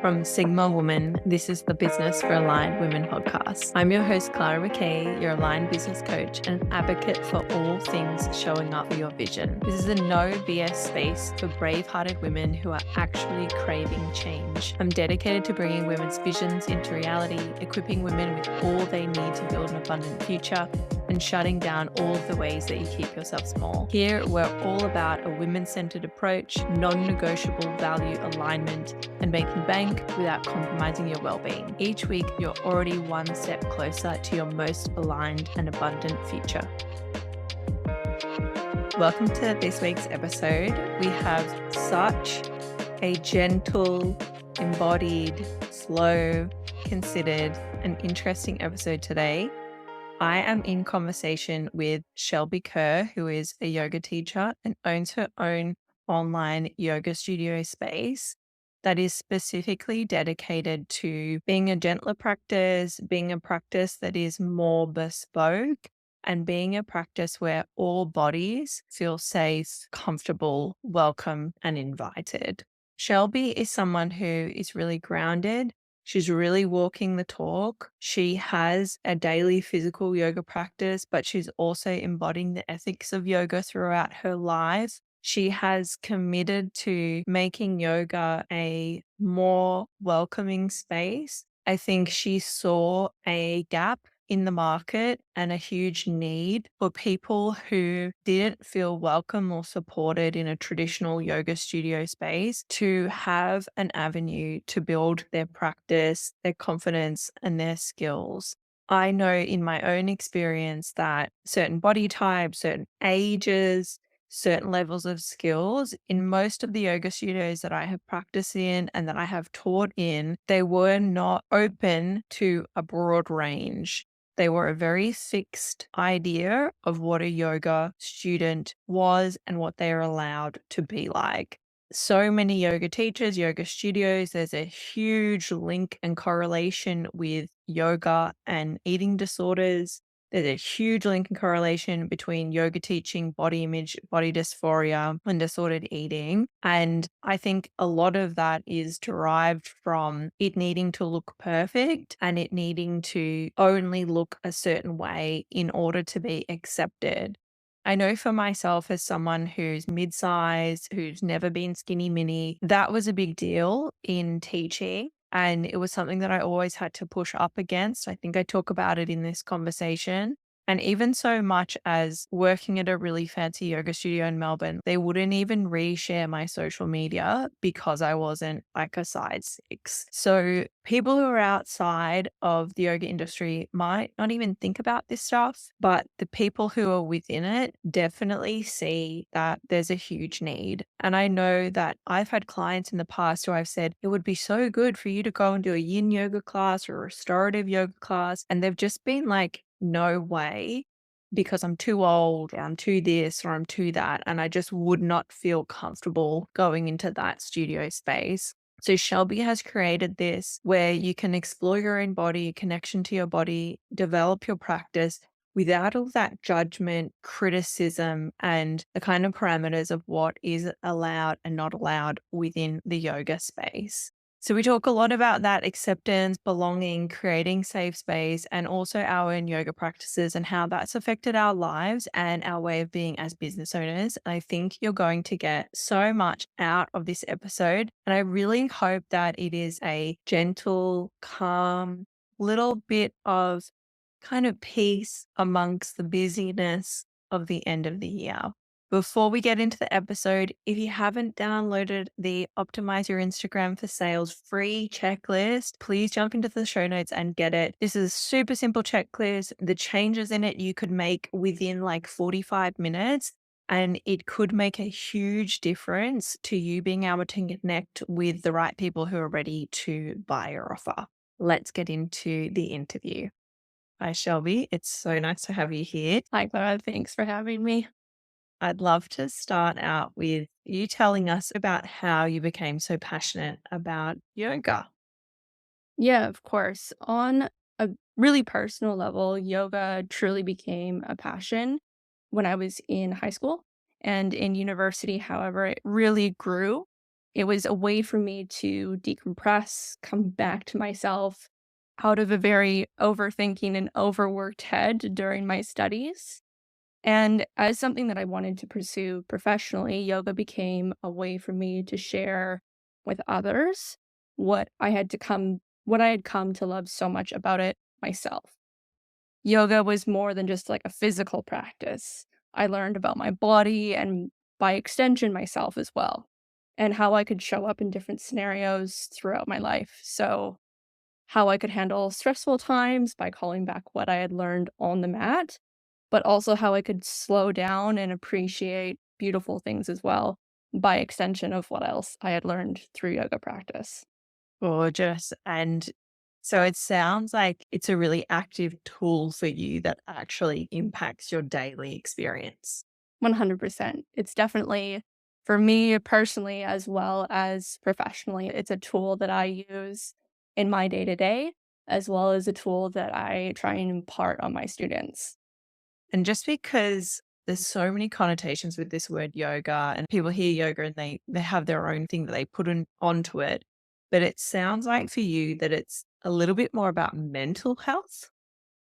From Sigma Woman, this is the Business for Aligned Women podcast. I'm your host, Clara, your aligned business coach and advocate for all things showing up for your vision. This is a no BS space for brave-hearted women who are actually craving change. I'm dedicated to bringing women's visions into reality, equipping women with all they need to build an abundant future, and shutting down all of the ways that you keep yourself small. Here, we're all about a women-centered approach, non-negotiable value alignment, and making bank without compromising your well-being. Each week, you're already one step closer to your most aligned and abundant future. Welcome to this week's episode. We have such a gentle, embodied, slow, considered, and interesting episode today. I am in conversation with Shelby Kerr, who is a yoga teacher and owns her own online yoga studio space that is specifically dedicated to being a gentler practice, being a practice that is more bespoke, and being a practice where all bodies feel safe, comfortable, welcome, and invited. Shelby is someone who is really grounded. She's really walking the talk. She has a daily physical yoga practice, but she's also embodying the ethics of yoga throughout her life. She has committed to making yoga a more welcoming space. I think she saw a gap in the market and a huge need for people who didn't feel welcome or supported in a traditional yoga studio space to have an avenue to build their practice, their confidence, and their skills. I know in my own experience that certain body types, certain ages, certain levels of skills in most of the yoga studios that I have practiced in and that I have taught in, they were not open to a broad range. They were a very fixed idea of what a yoga student was and what they are allowed to be like. So many yoga teachers, yoga studios, there's a huge link and correlation with yoga and eating disorders. There's a huge link and correlation between yoga teaching, body image, body dysphoria, and disordered eating. And I think a lot of that is derived from it needing to look perfect and it needing to only look a certain way in order to be accepted. I know for myself, as someone who's mid-sized, who's never been skinny mini, that was a big deal in teaching. And it was something that I always had to push up against. I think I talk about it in this conversation. And even so much as working at a really fancy yoga studio in Melbourne, they wouldn't even reshare my social media because I wasn't like a size 6. So people who are outside of the yoga industry might not even think about this stuff, but the people who are within it definitely see that there's a huge need. And I know that I've had clients in the past who I've said, it would be so good for you to go and do a yin yoga class or a restorative yoga class. And they've just been like, no way, because I'm too old, or I'm too this, or I'm too that. And I just would not feel comfortable going into that studio space. So Shelby has created this where you can explore your own body, connection to your body, develop your practice without all that judgment, criticism, and the kind of parameters of what is allowed and not allowed within the yoga space. So we talk a lot about that acceptance, belonging, creating safe space, and also our own yoga practices and how that's affected our lives and our way of being as business owners. I think you're going to get so much out of this episode. And I really hope that it is a gentle, calm, little bit of kind of peace amongst the busyness of the end of the year. Before we get into the episode, if you haven't downloaded the Optimize Your Instagram for Sales free checklist, please jump into the show notes and get it. This is a super simple checklist. The changes in it you could make within like 45 minutes, and it could make a huge difference to you being able to connect with the right people who are ready to buy your offer. Let's get into the interview. Hi, Shelby. It's so nice to have you here. Hi, Clara. Thanks for having me. I'd love to start out with you telling us about how you became so passionate about yoga. Yeah, of course. On a really personal level, yoga truly became a passion when I was in high school and in university. However, it really grew It was a way for me to decompress, come back to myself out of a very overthinking and overworked head during my studies. And as something that I wanted to pursue professionally, yoga became a way for me to share with others what I had come to love so much about it myself. Yoga was more than just like a physical practice. I learned about my body and by extension myself as well, and how I could show up in different scenarios throughout my life. So, how I could handle stressful times by calling back what I had learned on the mat, but also how I could slow down and appreciate beautiful things as well by extension of what else I had learned through yoga practice. Gorgeous. And so it sounds like it's a really active tool for you that actually impacts your daily experience. 100%. It's definitely, for me personally as well as professionally, it's a tool that I use in my day to day, as well as a tool that I try and impart on my students. And just because there's so many connotations with this word yoga and people hear yoga and they have their own thing that they put onto it, but it sounds like for you that it's a little bit more about mental health.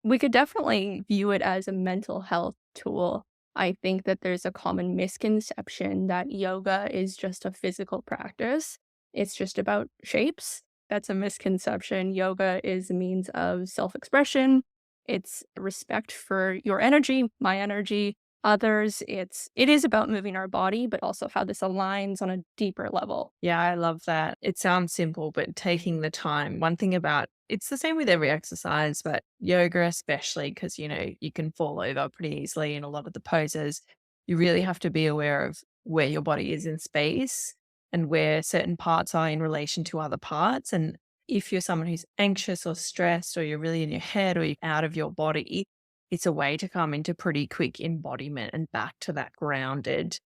We could definitely view it as a mental health tool. I think that there's a common misconception that yoga is just a physical practice. It's just about shapes. That's a misconception. Yoga is a means of self expression. It's respect for your energy, my energy, others. It is about moving our body, but also how this aligns on a deeper level. Yeah, I love that. It sounds simple, but taking the time. One thing about it's the same with every exercise, but yoga especially because you can fall over pretty easily in a lot of the poses. You really have to be aware of where your body is in space and where certain parts are in relation to other parts. And if you're someone who's anxious or stressed, or you're really in your head or you're out of your body, it's a way to come into pretty quick embodiment and back to that grounded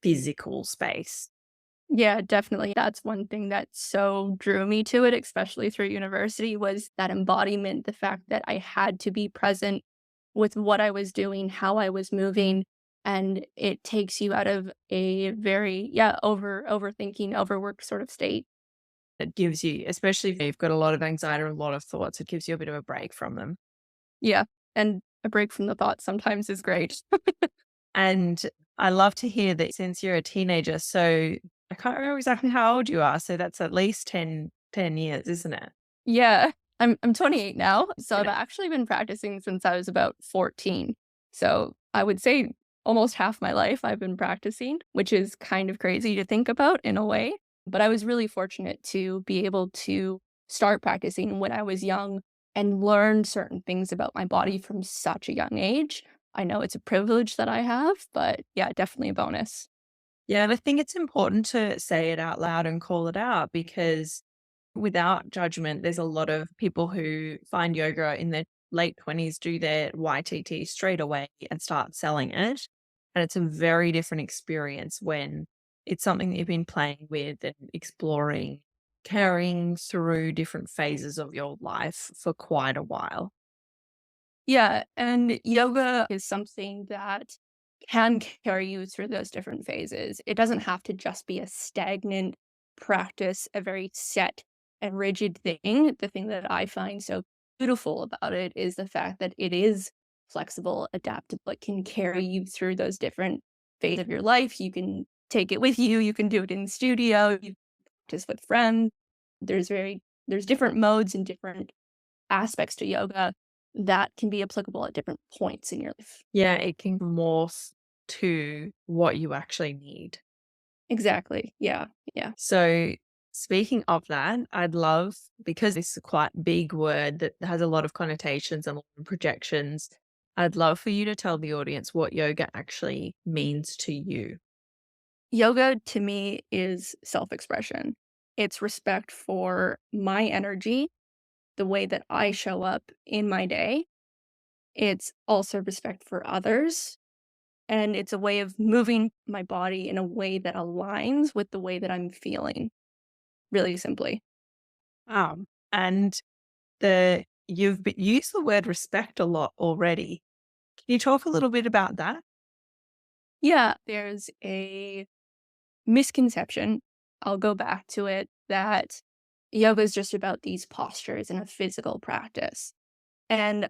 physical space. Yeah, definitely. That's one thing that so drew me to it, especially through university, was that embodiment, the fact that I had to be present with what I was doing, how I was moving, and it takes you out of a very, yeah, overthinking, overworked sort of state. It gives you, especially if you've got a lot of anxiety or a lot of thoughts, it gives you a bit of a break from them. Yeah, and a break from the thoughts sometimes is great. And I love to hear that since you're a teenager, so I can't remember exactly how old you are. So that's at least ten years, isn't it? Yeah, I'm 28 now, so I've Yeah. actually been practicing since I was about 14. So, I would say almost half my life I've been practicing, which is kind of crazy to think about in a way, but I was really fortunate to be able to start practicing when I was young and learn certain things about my body from such a young age. I know it's a privilege that I have, but yeah, definitely a bonus. Yeah. And I think it's important to say it out loud and call it out because without judgment, there's a lot of people who find yoga in their late 20s, do their YTT straight away and start selling it. And it's a very different experience when it's something that you've been playing with and exploring, carrying through different phases of your life for quite a while. Yeah, and yoga is something that can carry you through those different phases. It doesn't have to just be a stagnant practice, a very set and rigid thing. The thing that I find so beautiful about it is the fact that it is flexible, adaptable. It can carry you through those different phases of your life. You can take it with you. You can do it in the studio. You can practice with friends. There's different modes and different aspects to yoga that can be applicable at different points in your life. Yeah, it can morph to what you actually need. Exactly. Yeah. Yeah. So, speaking of that, I'd love, because it's a quite big word that has a lot of connotations and a lot of projections, I'd love for you to tell the audience what yoga actually means to you. Yoga to me is self expression. It's respect for my energy, the way that I show up in my day. It's also respect for others. And it's a way of moving my body in a way that aligns with the way that I'm feeling, really simply. And used the word respect a lot already. Can you talk a little bit about that? Yeah. There's a misconception I'll go back to it that yoga is just about these postures and a physical practice. And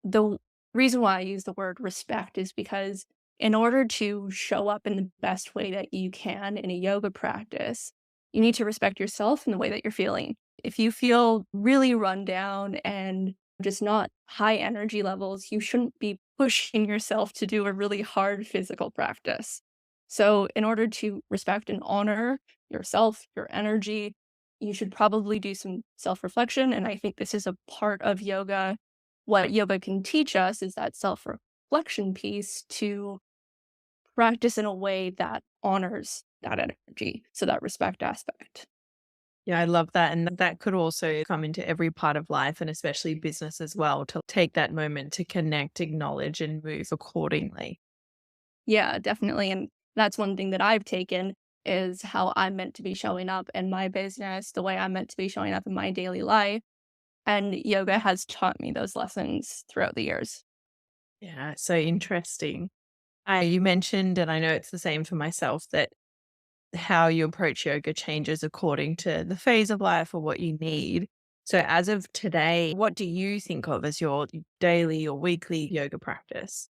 the reason why I use the word respect is because in order to show up in the best way that you can in a yoga practice, you need to respect yourself and the way that you're feeling. If you feel really run down and just not high energy levels, you shouldn't be pushing yourself to do a really hard physical practice. So, in order to respect and honor yourself, your energy, you should probably do some self reflection. And I think this is a part of yoga. What yoga can teach us is that self reflection piece to practice in a way that honors that energy. So, that respect aspect. Yeah, I love that. And that could also come into every part of life and especially business as well, to take that moment to connect, acknowledge, and move accordingly. Yeah, definitely. And that's one thing that I've taken is how I'm meant to be showing up in my business, the way I'm meant to be showing up in my daily life. And yoga has taught me those lessons throughout the years. Yeah, so interesting. You mentioned, and I know it's the same for myself, that how you approach yoga changes according to the phase of life or what you need. So, as of today, what do you think of as your daily or weekly yoga practice?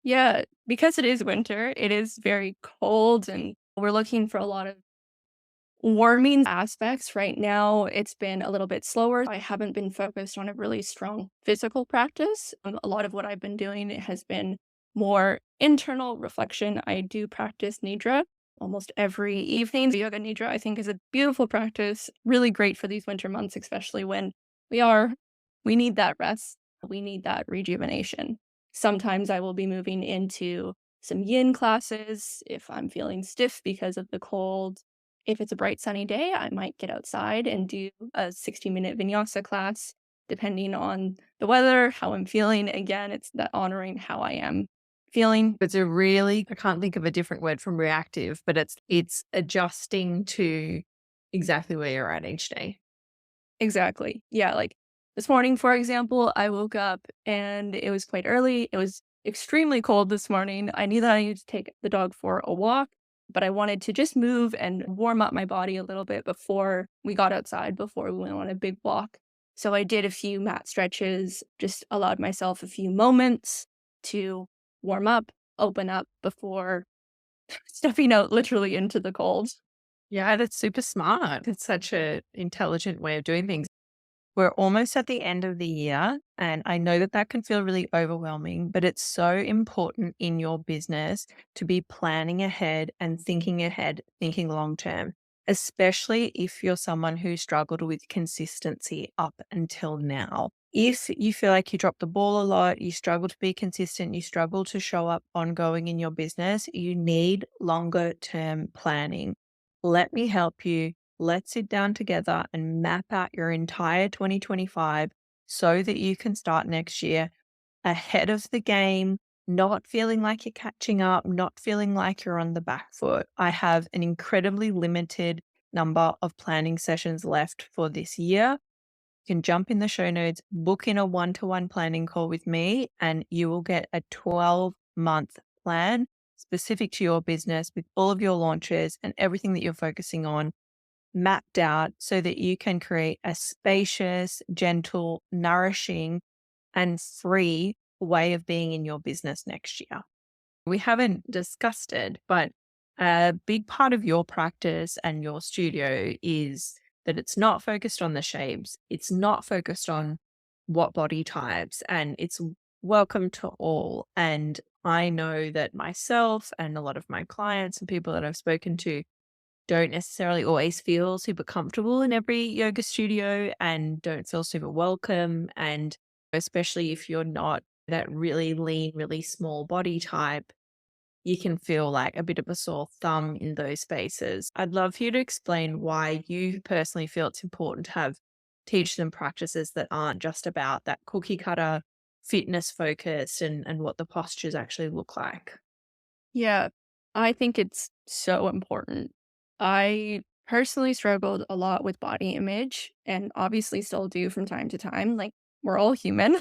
Yeah, because it is winter, it is very cold, and we're looking for a lot of warming aspects. Right now, it's been a little bit slower. I haven't been focused on a really strong physical practice. A lot of what I've been doing has been more internal reflection. I do practice nidra almost every evening. Yoga nidra, I think, is a beautiful practice, really great for these winter months, especially when we are, we need that rest, we need that rejuvenation. Sometimes I will be moving into some yin classes if I'm feeling stiff because of the cold. If it's a bright sunny day, I might get outside and do a 60-minute vinyasa class, depending on the weather, how I'm feeling. Again, it's that honoring how I am feeling. It's a really, I can't think of a different word from reactive, but it's adjusting to exactly where you're at each day. Exactly. Yeah, like this morning, for example, I woke up and it was quite early. It was extremely cold this morning. I knew that I needed to take the dog for a walk, but I wanted to just move and warm up my body a little bit before we got outside, before we went on a big walk. So I did a few mat stretches, just allowed myself a few moments to warm up, open up before stepping out literally into the cold. Yeah, that's super smart. It's such a intelligent way of doing things. We're almost at the end of the year, and I know that that can feel really overwhelming, but it's so important in your business to be planning ahead, thinking long term, especially if you're someone who struggled with consistency up until now. If you feel like you drop the ball a lot, you struggle to be consistent, you struggle to show up ongoing in your business, you need longer term planning. Let me help you. Let's sit down together and map out your entire 2025 so that you can start next year ahead of the game, not feeling like you're catching up, not feeling like you're on the back foot. I have an incredibly limited number of planning sessions left for this year. You can jump in the show notes, book in a one-to-one planning call with me, and you will get a 12-month plan specific to your business with all of your launches and everything that you're focusing on mapped out so that you can create a spacious, gentle, nourishing, and free way of being in your business next year. We haven't discussed it, but a big part of your practice and your studio is that it's not focused on the shapes, it's not focused on what body types, and it's welcome to all. And I know that myself and a lot of my clients and people that I've spoken to don't necessarily always feel super comfortable in every yoga studio and don't feel super welcome. And especially if you're not that really lean, really small body type, you can feel like a bit of a sore thumb in those spaces. I'd love for you to explain why you personally feel it's important to have teach them practices that aren't just about that cookie cutter fitness focus and what the postures actually look like. Yeah, I think it's so important. I personally struggled a lot with body image and obviously still do from time to time. Like, we're all human.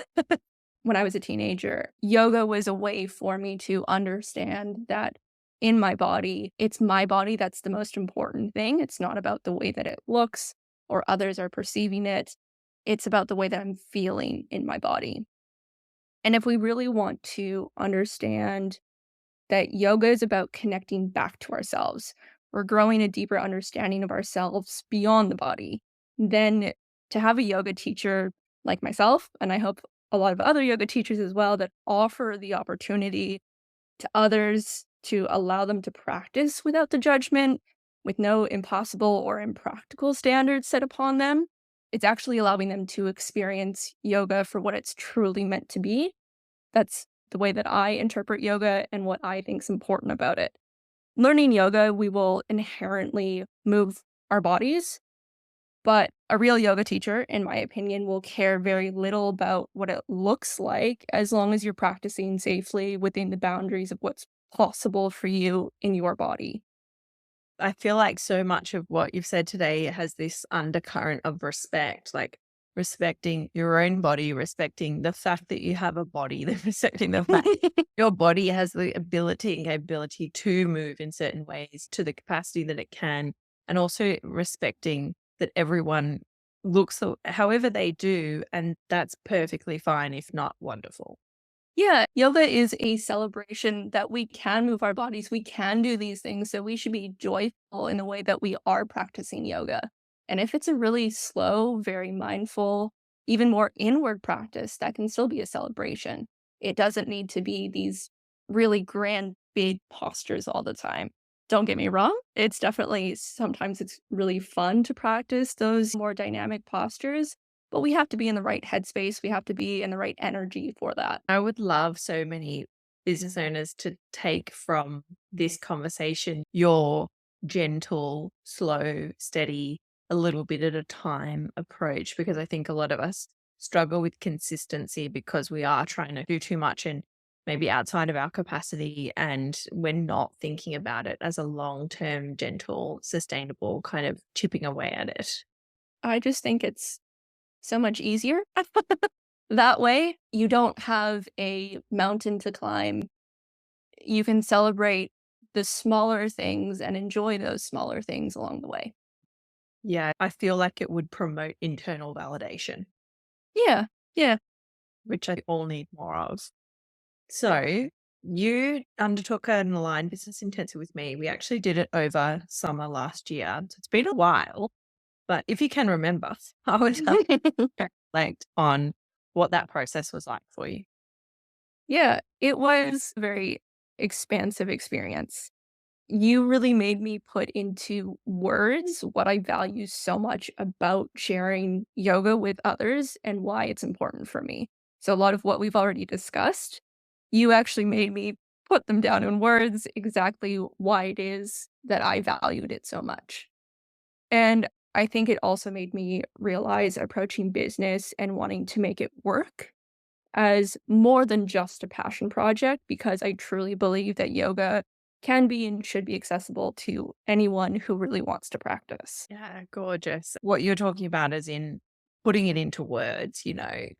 When I was a teenager, yoga was a way for me to understand that in my body. It's my body that's the most important thing. It's not about the way that it looks or others are perceiving it. It's about the way that I'm feeling in my body. And if we really want to understand that yoga is about connecting back to ourselves, we're growing a deeper understanding of ourselves beyond the body, then to have a yoga teacher like myself, and I hope a lot of other yoga teachers as well, that offer the opportunity to others to allow them to practice without the judgment, with no impossible or impractical standards set upon them. It's actually allowing them to experience yoga for what it's truly meant to be. That's the way that I interpret yoga and what I think is important about it. Learning yoga, we will inherently move our bodies, but a real yoga teacher, in my opinion, will care very little about what it looks like as long as you're practicing safely within the boundaries of what's possible for you in your body. I feel like so much of what you've said today has this undercurrent of respect, like respecting your own body, respecting the fact that you have a body, respecting the fact your body has the ability and capability to move in certain ways to the capacity that it can, and also respecting that everyone looks however they do, and that's perfectly fine, if not wonderful. Yeah, yoga is a celebration that we can move our bodies, we can do these things, so we should be joyful in the way that we are practicing yoga. And if it's a really slow, very mindful, even more inward practice, that can still be a celebration. It doesn't need to be these really grand, big postures all the time. Don't get me wrong, it's definitely sometimes it's really fun to practice those more dynamic postures, but we have to be in the right headspace, we have to be in the right energy for that. I would love so many business owners to take from this conversation your gentle, slow, steady, a little bit at a time approach, because I think a lot of us struggle with consistency because we are trying to do too much and maybe outside of our capacity, and we're not thinking about it as a long term, gentle, sustainable kind of chipping away at it. I just think it's so much easier that way. You don't have a mountain to climb. You can celebrate the smaller things and enjoy those smaller things along the way. Yeah, I feel like it would promote internal validation, Yeah, yeah. which I all need more of. So you undertook an aligned business intensive with me. We actually did it over summer last year. So it's been a while, but if you can remember, I would love to reflect on what that process was like for you. Yeah, it was a very expansive experience. You really made me put into words what I value so much about sharing yoga with others and why it's important for me. So, a lot of what we've already discussed, you actually made me put them down in words exactly why it is that I valued it so much. And I think it also made me realize approaching business and wanting to make it work as more than just a passion project, because I truly believe that yoga can be and should be accessible to anyone who really wants to practice. Yeah, gorgeous. What you're talking about is in putting it into words,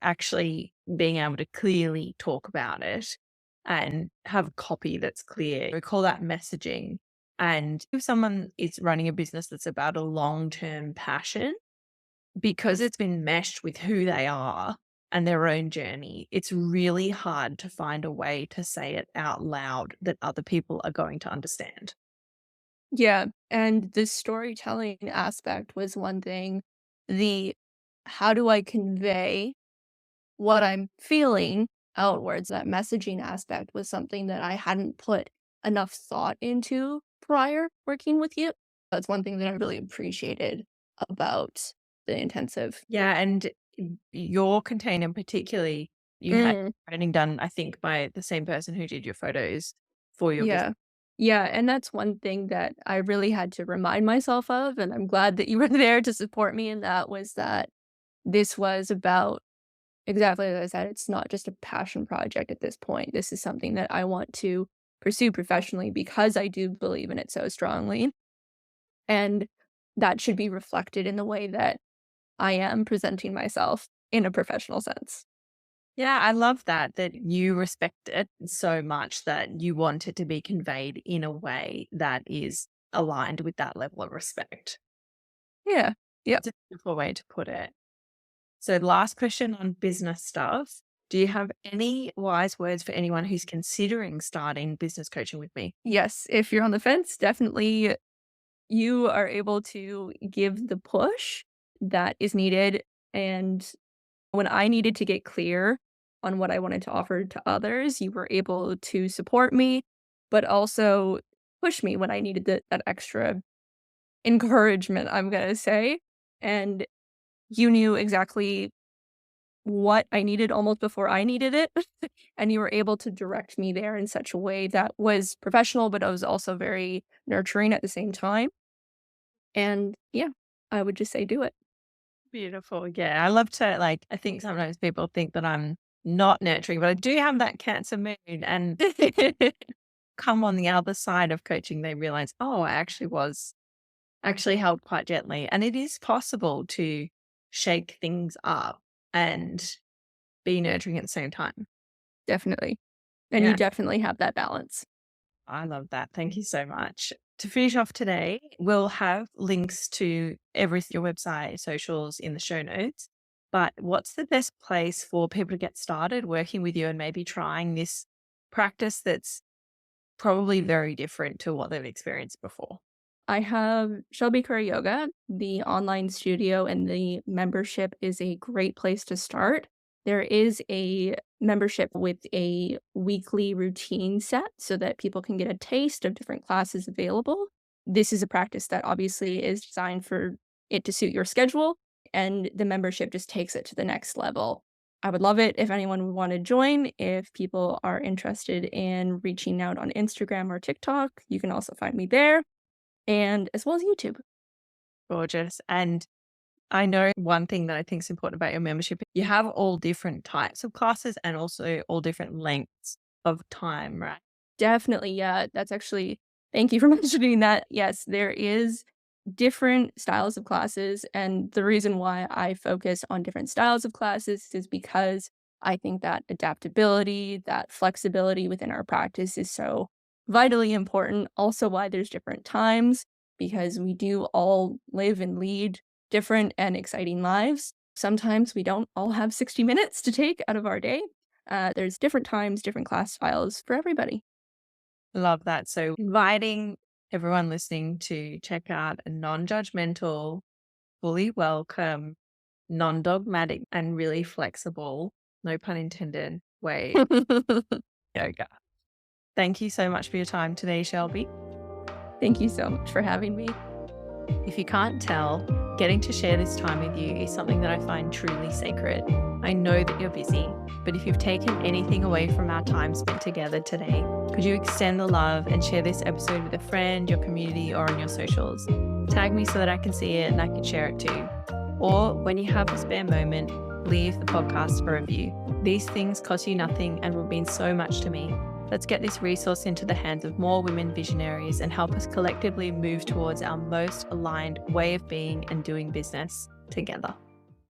actually being able to clearly talk about it and have copy that's clear. We call that messaging. And if someone is running a business that's about a long term passion, because it's been meshed with who they are and their own journey, it's really hard to find a way to say it out loud that other people are going to understand. Yeah, and the storytelling aspect was one thing. The how do I convey what I'm feeling outwards, that messaging aspect was something that I hadn't put enough thought into prior working with you. That's one thing that I really appreciated about the intensive. Yeah, and your container particularly, you had Mm, editing done, I think, by the same person who did your photos for your business. yeah. Yeah, and that's one thing that I really had to remind myself of, and I'm glad that you were there to support me in that, was that this was about exactly as I said, it's not just a passion project at this point. This is something that I want to pursue professionally because I do believe in it so strongly. And that should be reflected in the way that I am presenting myself in a professional sense. Yeah, I love that you respect it so much that you want it to be conveyed in a way that is aligned with that level of respect. Yeah. Yep. It's a beautiful way to put it. So, last question on business stuff. Do you have any wise words for anyone who's considering starting business coaching with me? Yes. If you're on the fence, definitely you are able to give the push that is needed. And when I needed to get clear on what I wanted to offer to others, you were able to support me, but also push me when I needed that extra encouragement, I'm going to say. And you knew exactly what I needed almost before I needed it. And you were able to direct me there in such a way that was professional, but it was also very nurturing at the same time. And yeah, I would just say do it. Beautiful. Yeah. I love to, like, I think sometimes people think that I'm not nurturing, but I do have that Cancer mood. And come on the other side of coaching, they realize, oh, I actually was actually held quite gently. And it is possible to shake things up and be nurturing at the same time. Definitely. And you Yeah. definitely have that balance. I love that. Thank you so much. To finish off today, we'll have links to your website, socials in the show notes. But what's the best place for people to get started working with you and maybe trying this practice that's probably very different to what they've experienced before? I have Shelby Kerr Yoga, the online studio, and the membership is a great place to start. There is a membership with a weekly routine set so that people can get a taste of different classes available. This is a practice that obviously is designed for it to suit your schedule, and the membership just takes it to the next level. I would love it if anyone would want to join. If people are interested in reaching out on Instagram or TikTok, you can also find me there and as well as YouTube. Gorgeous. And I know one thing that I think is important about your membership, you have all different types of classes and also all different lengths of time, right? Definitely, yeah, that's actually thank you for mentioning that. Yes, there is different styles of classes, and the reason why I focus on different styles of classes is because I think that adaptability, that flexibility within our practice is so vitally important. Also why there's different times, because we do all live and lead different and exciting lives. Sometimes we don't all have 60 minutes to take out of our day. There's different times, different class styles for everybody. Love that. So inviting everyone listening to check out a non-judgmental, fully welcome, non-dogmatic, and really flexible, no pun intended, way yoga. Thank you so much for your time today, Shelby. Thank you so much for having me. If you can't tell, getting to share this time with you is something that I find truly sacred. I know that you're busy, but if you've taken anything away from our time spent together today, could you extend the love and share this episode with a friend, your community, or on your socials? Tag me so that I can see it and I can share it too. Or when you have a spare moment, leave the podcast for review. These things cost you nothing and will mean so much to me. Let's get this resource into the hands of more women visionaries and help us collectively move towards our most aligned way of being and doing business together.